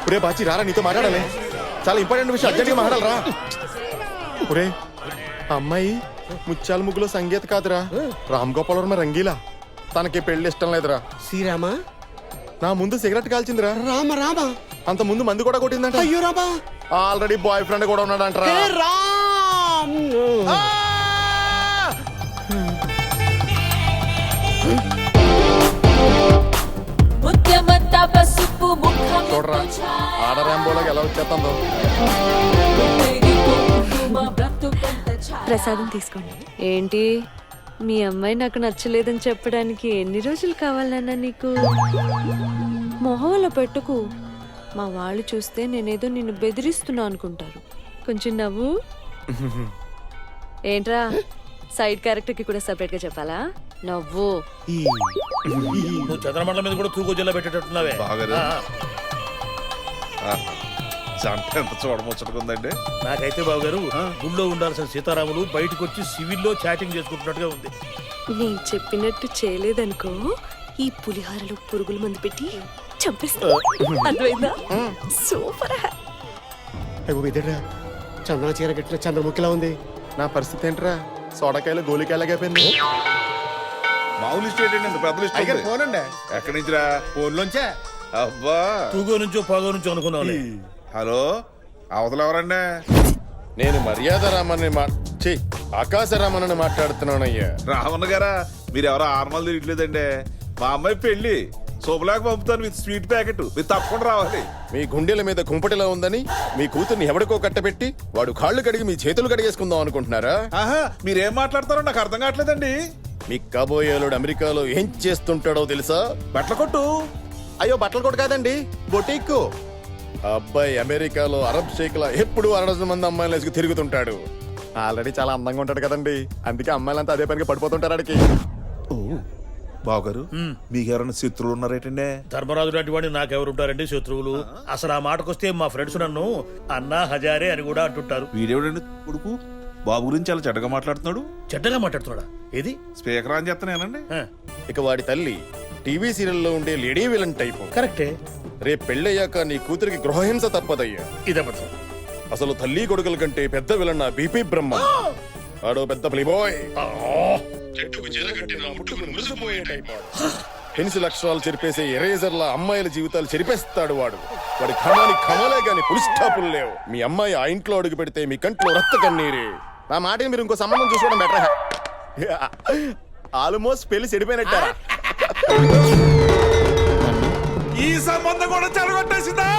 ఒరే బాచి రారా, నీతో మాట్లాడాలి. చాలా ఇంపార్టెంట్ విషయం, అర్జెంట్గా మాట్లాడాలరా. ఒరే అమ్మాయి ముత్యాల ముగ్గులో సంగీత కాదురా, రామ్ గోపాల్ వర్మ రంగీలా. తనకి పెళ్లి ఇష్టం లేదురా. శ్రీరామా? నా ముందు సిగరెట్ కాల్చిందిరా. రామ రామ. అంత ముందు మందు కూడా కొట్టిందంట. అయ్యో రామా. ఆల్రెడీ బాయ్ ఫ్రెండ్ కూడా ఉన్నాడంటరా. రామ్. చూడరా ఆడరాంబోలోకి ఎలా వచ్చేస్తుందో. ప్రసాదం తీసుకోండి. ఏంటి మీ అమ్మాయి నాకు నచ్చలేదని చెప్పడానికి ఎన్ని రోజులు కావాలన్నా నీకు? మొహంలో పెట్టుకు. మా వాళ్ళు చూస్తే నేనేదో నిన్ను బెదిరిస్తున్నా అనుకుంటారు. కొంచెం నవ్వు. ఏంట్రా సైడ్ క్యారెక్టర్ కి కూడా సెపరేట్ గా చెప్పాలా? నవ్వు. నువ్వు చంద్రమండలం మీద కూడా తూగు జిల్లా పెట్టేటట్టున్నావే. ఎంత చూడముచ్చటకుందండి. నాకైతే బాబు గారు గుళ్ళో ఉండాల్సిన సీతారాములు బయటకు వచ్చి సివిల్లో చాటింగ్ చేసుకుంటున్నట్టుగా ఉంది. నేను చెప్పినట్టు చేయలేదనుకో, ఈ పులిహారలో పురుగుల మందు పెట్టి చంపేస్తా. అర్థమైందా? సూపర్. చంద్ర చీర గట్టిన చంద్రముఖిలా ఉంది. నా పరిస్థితి ఏంట్రా? సోడకాయలు గోలికాయలాగైపోయింది. మామూలు స్టేట్ అండి, పెద్ద లిస్ట్ ఉంది. ఫోన్ అండి. ఎక్కడి నుంచిరా? ఫోన్ లోంచే. అబ్బా, తూగో నుంచో పాగో నుంచో అనుకున్నావు. హలో, అవతల ఎవరండి? నేను మర్యాద రామని ఆకాశరామని మాట్లాడుతున్నానయ్యా. రామన్న గారా, మీరు ఎవరో ఆర్మల్ తిరగట్లేదండి. మా అమ్మాయి పెళ్లి శుభలాగా పంపుతాను విత్ స్వీట్ ప్యాకెట్. మీరు తప్పకుండా రావాలి. మీ గుండెల మీద కుంపటిలా ఉందని మీ కూతుర్ని ఎవడికో కట్టబెట్టి వాడు కాళ్ళు కడిగి మీ చేతులు కడిగేసుకుందాం అనుకుంటున్నారా? ఆహా, మీరేం మాట్లాడతారో నాకు అర్థం కావట్లేదండి. మీ కాబోయేలుడు అమెరికాలో ఏం చేస్తుంటాడో తెలుసా? బట్టల కొట్టు. అయ్యో బట్టలు కొట్టు కాదండి, బొటీక్కు. అబ్బాయి అమెరికాలో అరబ్ షేక్లా ఎప్పుడు 60 మంది అమ్మాయిలు వేసుకు తిరుగుతుంటాడు. ఆల్రెడీ చాలా అందంగా ఉంటాడు కదండి, అందుకే అమ్మాయిలంతా అదే పనికి పడిపోతుంటారు ఆడికి. బావగారు, మీకెవరైనా శత్రువులు ఉన్నారేటండి? ధర్మరాజు లాంటి వాడిని నాకెవరుంటారండి శత్రువులు? అసలు ఆ మాటకొస్తే మా ఫ్రెండ్స్ నన్ను అన్నా హజారే అని కూడా అంటుంటారు. వీడేవిడండి కొడుకు బాబు గురించి చాలా చెడ్డగా మాట్లాడుతున్నాడు. చెడ్డగా మాట్లాడుతున్నాడా? ఏది? స్పీకర్ అని చెప్తానేనండి. ఇక వాడి తల్లి టీవీ సీరియల్లో ఉండే లేడీ విలన్ టైపు. కరెక్టే. రేపు పెళ్ళయ్యాక నీ కూతురికి గృహహింస తప్పదయ్యా. ఇదపడు. అసలు తల్లి కొడుకుల కంటే పెద్ద విలన్ నా బీపీ బ్రహ్మ. ఆడో పెద్ద ప్లేబాయ్. పెన్సిల్ అక్షరాలు చెరిపేసే ఎరేజర్ల అమ్మాయిల జీవితాలు చెరిపేస్తాడు వాడు. వాడి ఖమాని ఖమలే గాని పులి స్టాపులు లేవు. మీ అమ్మాయి ఆ ఇంట్లో అడుగు పెడితే మీ కంట్లో రక్త కన్నీరే. నా మాట మీరు ఇంకో సంబంధం చూసుకోవడం బెటర్. ఆల్మోస్ట్ పెళ్లి చెడిపోయినట్టారా? ఈ సంబంధం కూడా చెడగొట్టేసిందా?